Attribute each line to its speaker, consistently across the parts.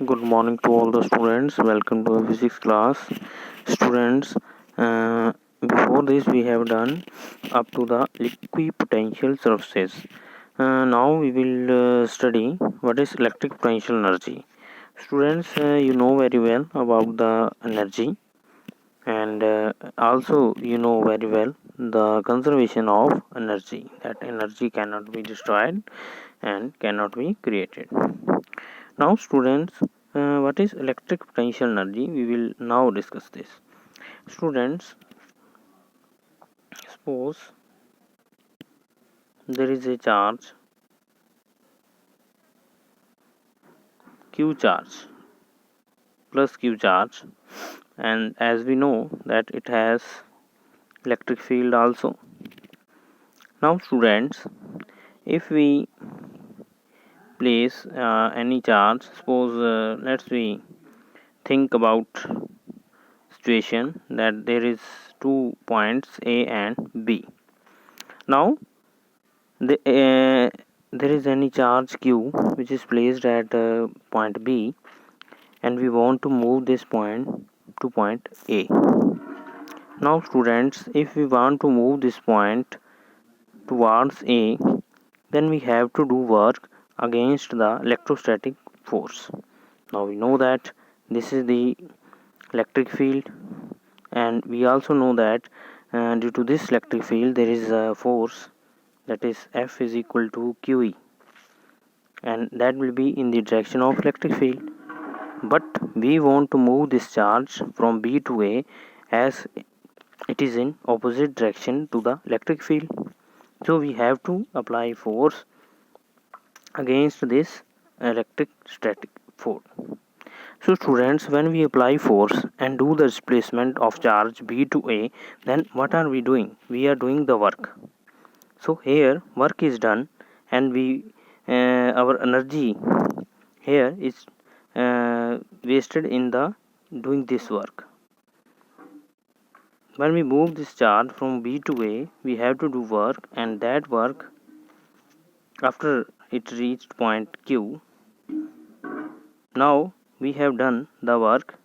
Speaker 1: Good morning to all the students. Welcome to our physics class. Students, before this we have done up to the equipotential surfaces. Now we will study what is electric potential energy. Students, you know very well about the energy, and also you know very well the conservation of energy. That energy cannot be destroyed and cannot be created. Now students, what is electric potential energy? We will now discuss this. Students, suppose there is a charge q charge plus q charge, and as we know that it has electric field also. Now students, if we place any charge, suppose let's we think about situation that there is 2 points A and B. Now there is any charge q which is placed at point B, and we want to move this point to point A. Now students, if we want to move this point towards A, then we have to do work against the electrostatic force. Now we know that this is the electric field, and we also know that due to this electric field there is a force, that is F is equal to QE, and that will be in the direction of electric field. But we want to move this charge from B to A as it is in opposite direction to the electric field. So we have to apply force against this electrostatic force. So students, when we apply force and do the displacement of charge B to A, then what are we doing? We are doing the work. So here work is done, and we our energy here is wasted in the doing this work. When we move this charge from B to A, we have to do work, and that work, after it reached point Q, now we have done the work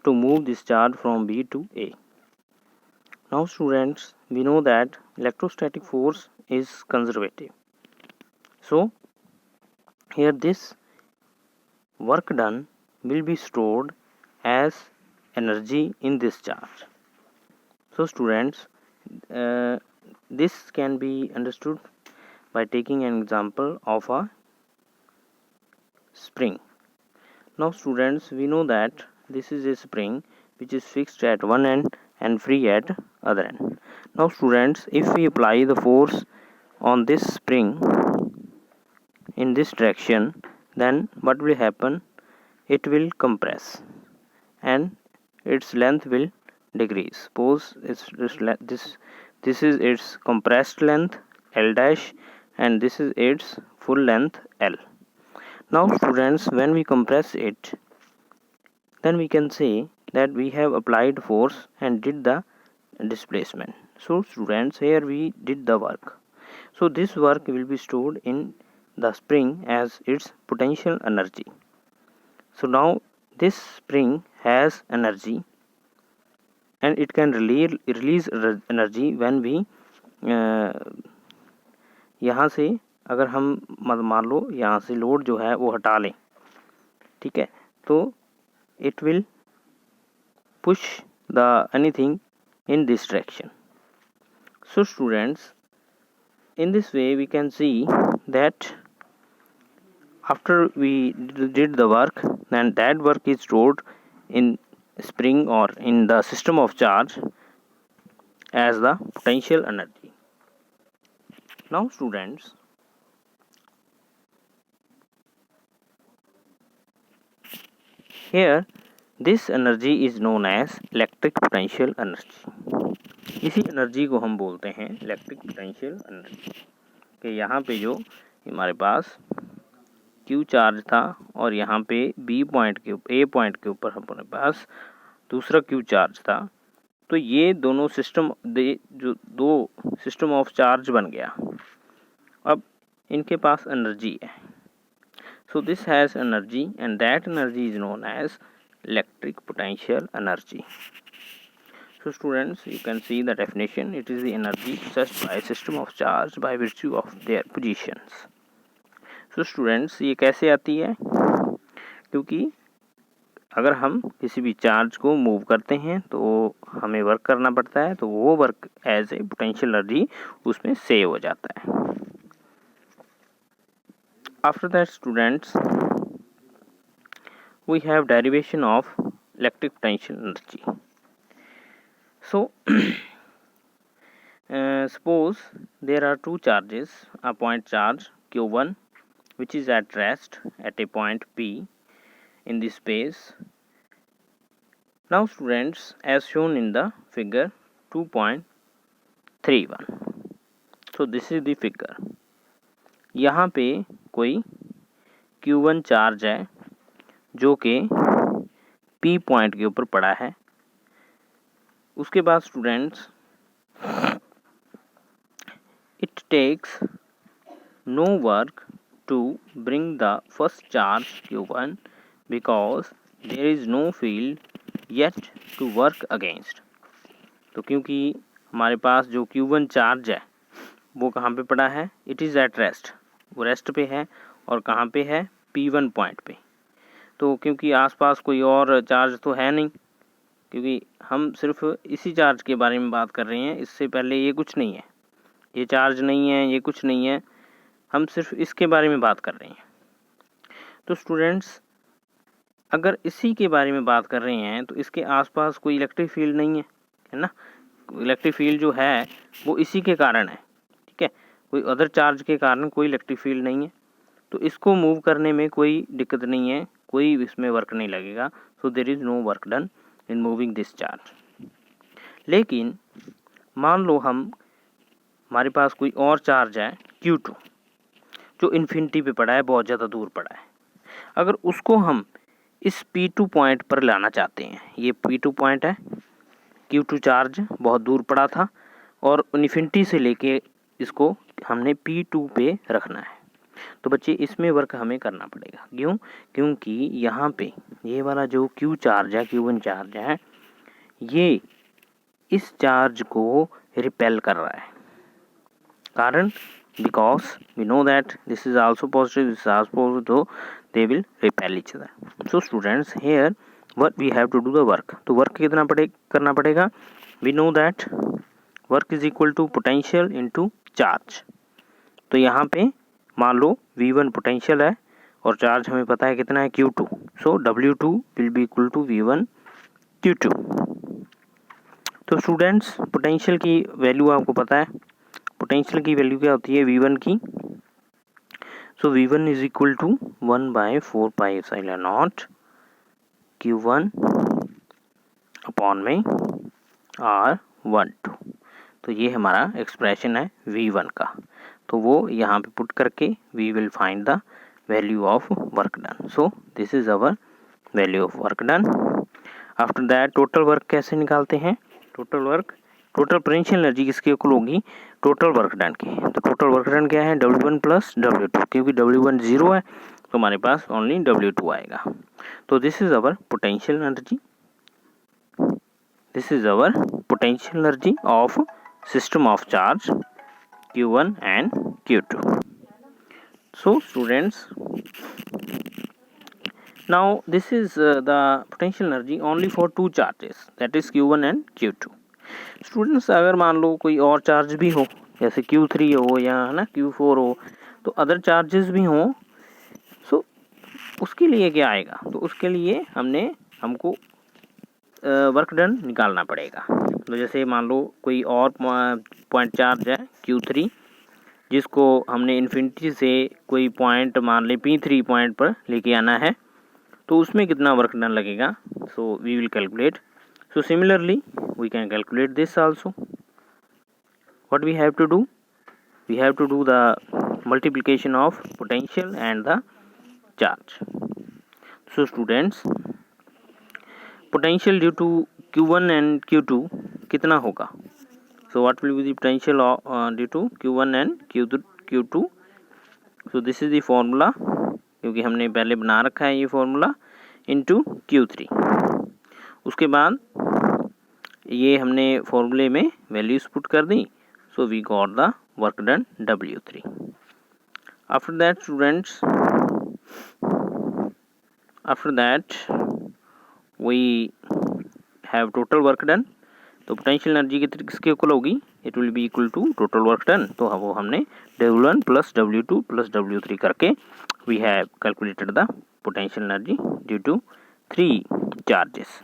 Speaker 1: to move this charge from B to A. Now students, we know that electrostatic force is conservative. So here this work done will be stored as energy in this charge. So students, this can be understood by taking an example of a spring. Now students, we know that this is a spring which is fixed at one end and free at other end. Now students, if we apply the force on this spring in this direction, then what will happen? It will compress and its length will decrease. Suppose this is its compressed length L dash, and this is its full length L. Now students, when we compress it, then we can say that we have applied force and did the displacement. So students, here we did the work. So this work will be stored in the spring as its potential energy. So now this spring has energy, and it can release energy when we यहाँ से अगर हम मान लो यहाँ से load जो है वो हटा लें, ठीक है, तो it will push the anything in this direction. So students, in this way we can see that after we did the work, then that work is stored in spring or in the system of charge as the potential energy. Now students, here this energy is known as electric potential energy. इसी energy को हम बोलते हैं electric potential energy. कि यहाँ पे जो हमारे पास Q चार्ज था और यहाँ पे B पॉइंट के A पॉइंट के ऊपर हमारे पास दूसरा Q चार्ज था, तो ये दोनों सिस्टम जो दो सिस्टम ऑफ चार्ज बन गया। अब इनके पास एनर्जी है। So this has energy, and that energy is known as electric potential energy. So students, you can see the definition. It is the energy possessed by a system of charge by virtue of their positions. So students, ये कैसे आती है? क्योंकि अगर हम किसी भी charge को मूव करते हैं तो हमें वर्क करना पड़ता है, तो वो work as a potential energy उसमें सेव हो जाता है. After that students, we have derivation of electric potential energy. So suppose there are two charges, a point charge q1 which is at rest at a point P in this space. Now students, as shown in the figure 2.31, so this is the figure. यहाँ पे कोई q1 charge है जो कि P point के ऊपर पड़ा है. उसके बाद students, it takes no work to bring the first charge q1 because there is no field yet to work against. तो क्योंकि हमारे पास जो q1 चार्ज है वो कहाँ पे पड़ा है? इट इज़ एट रेस्ट, वो रेस्ट पे है. और कहाँ पे है? P1 पॉइंट पे. तो क्योंकि आसपास कोई और चार्ज तो है नहीं, क्योंकि हम सिर्फ इसी चार्ज के बारे में बात कर रहे हैं, इससे पहले ये कुछ नहीं है, ये चार्ज नहीं है, ये कुछ नहीं है, हम सिर्फ इसके बारे में बात कर रहे हैं. तो स्टूडेंट्स, अगर इसी के बारे में बात कर रहे हैं तो इसके आसपास कोई इलेक्ट्रिक फील्ड नहीं है ना. इलेक्ट्रिक फील्ड जो है वो इसी के कारण है, ठीक है. कोई अदर चार्ज के कारण कोई इलेक्ट्रिक फील्ड नहीं है, तो इसको मूव करने में कोई दिक्कत नहीं है, कोई इसमें वर्क नहीं लगेगा. So there is no work done in moving this charge. लेकिन मान लो हमारे पास कोई और चार्ज है Q2 जो इन्फिनिटी पे पड़ा है, बहुत ज़्यादा दूर पड़ा है. अगर उसको हम इस P2 पॉइंट पर लाना चाहते हैं, ये P2 पॉइंट है, Q2 चार्ज बहुत दूर पड़ा था और इन्फिनिटी से लेके इसको हमने P2 पे रखना है. तो बच्चे इसमें वर्क हमें करना पड़ेगा. क्यों? क्योंकि यहाँ पे ये वाला जो Q चार्ज है, Q1 चार्ज है, ये इस चार्ज को रिपेल कर रहा है. कारण because we know that this is also positive, this is also positive, so they will repel each other. So students, here what we have to do the work. तो work कितना करना पड़ेगा? We know that work is equal to potential into charge. तो यहाँ पे मान लो V1 potential है और चार्ज हमें पता है कितना है, Q2. So W2 will be equal to V1 Q2. तो स्टूडेंट्स, पोटेंशियल की वैल्यू आपको पता है. पोटेंशियल की वैल्यू क्या होती है V1 की? So V1 is equal to 1/4πε0 Q1 upon में R12. तो ये हमारा एक्सप्रेशन है V1 का. तो वो यहाँ पे पुट करके we will find the value of work done. So this is our value of work done. After that total work कैसे निकालते हैं? टोटल पोटेंशियल एनर्जी किसके इक्वल होगी? टोटल वर्क डन की. तो टोटल वर्क डन क्या है? W1 plus W2. क्योंकि W1 0 है तो हमारे पास ओनली W2 आएगा. तो this is our potential energy. This is our potential energy of system of charge Q1 and Q2. So students, now this is the potential energy only for two charges, that is Q1 and Q2. Students, अगर मान लो कोई और charge भी हो, जैसे Q3 हो या है ना Q4 हो, तो अदर चार्जेस भी हों, सो उसके लिए क्या आएगा? तो उसके लिए हमको वर्क डन निकालना पड़ेगा. तो जैसे मान लो कोई और पॉइंट चार्ज है Q3 जिसको हमने इन्फिनिटी से कोई पॉइंट मान ले P3 पॉइंट पर लेके आना है, तो उसमें कितना वर्क डन लगेगा? So we will calculate. So similarly we can calculate this also. What we have to do? We have to do the multiplication of potential and the charge. So students, potential due to Q1 and Q2 कितना होगा? So what will be the potential due to Q1 and Q2? So this is the formula. क्योंकि हमने पहले बना रखा है ये formula, into Q3। उसके बाद ये हमने फॉर्मूले में वैल्यूज पुट कर दी, so we got the work done W3। After that students, after that we have total work done. तो पोटेंशियल एनर्जी किसके इक्वल होगी, it will be equal to total work done. तो वो हमने W1 plus W2 plus W3 करके we have calculated the potential energy due to 3 charges.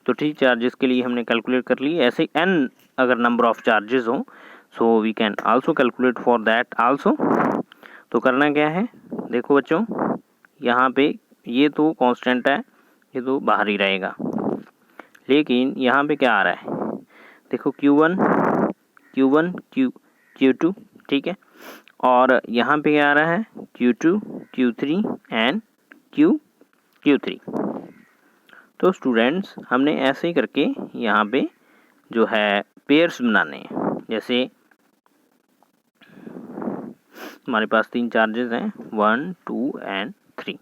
Speaker 1: तो 3 charges के लिए हमने कैलकुलेट कर ली। ऐसे n अगर नंबर ऑफ चार्जेस हो, so we can also calculate for that also. तो करना क्या है, देखो बच्चों, यहाँ पे ये तो कांस्टेंट है, ये तो बाहर ही रहेगा, लेकिन यहाँ पे क्या आ रहा है, देखो Q1 Q2, ठीक है, और यहाँ पे क्या आ रहा है, Q2 Q3 एंड Q3। तो स्टूडेंट्स हमने ऐसे ही करके यहाँ पे जो है पेयर्स बनाने हैं। जैसे हमारे पास 3 चार्जेस हैं, 1 2 एंड 3।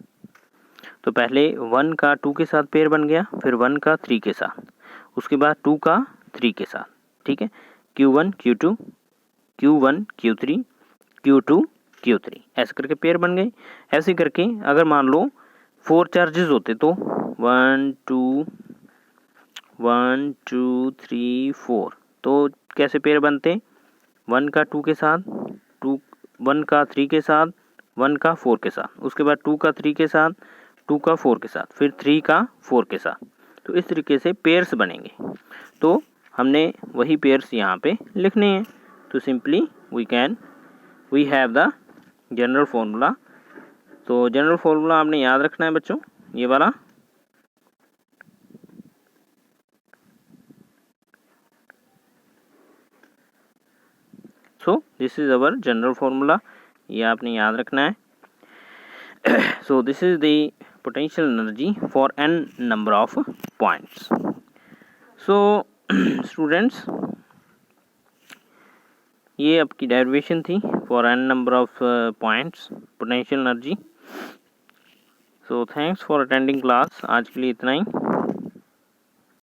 Speaker 1: तो पहले 1 का 2 के साथ पेयर बन गया, फिर 1 का 3 के साथ, उसके बाद 2 का 3 के साथ, ठीक है, Q1 Q2 Q1 Q3 Q2 Q3 ऐसे करके पेयर बन गए। ऐसे करके अगर मान लो 4 चार्जेस होते तो 1 2 3 4, तो कैसे पेयर बनते, 1 का 2 के साथ, 1 का 3 के साथ, 1 का 4 के साथ, उसके बाद 2 का 3 के साथ, 2 का 4 के साथ, फिर 3 का 4 के साथ। तो इस तरीके से पेयर्स बनेंगे। तो हमने वही पेयर्स यहाँ पे लिखने हैं। तो simply we have the general formula. तो जनरल फॉर्मूला आपने याद रखना है बच्चों, ये वाला। So this is our general formula, ये आपने याद रखना है। So this is the potential energy for n number of points. So students, ये आपकी डेरिवेशन थी for n number of points potential energy. So thanks for attending class। आज के लिए इतना ही।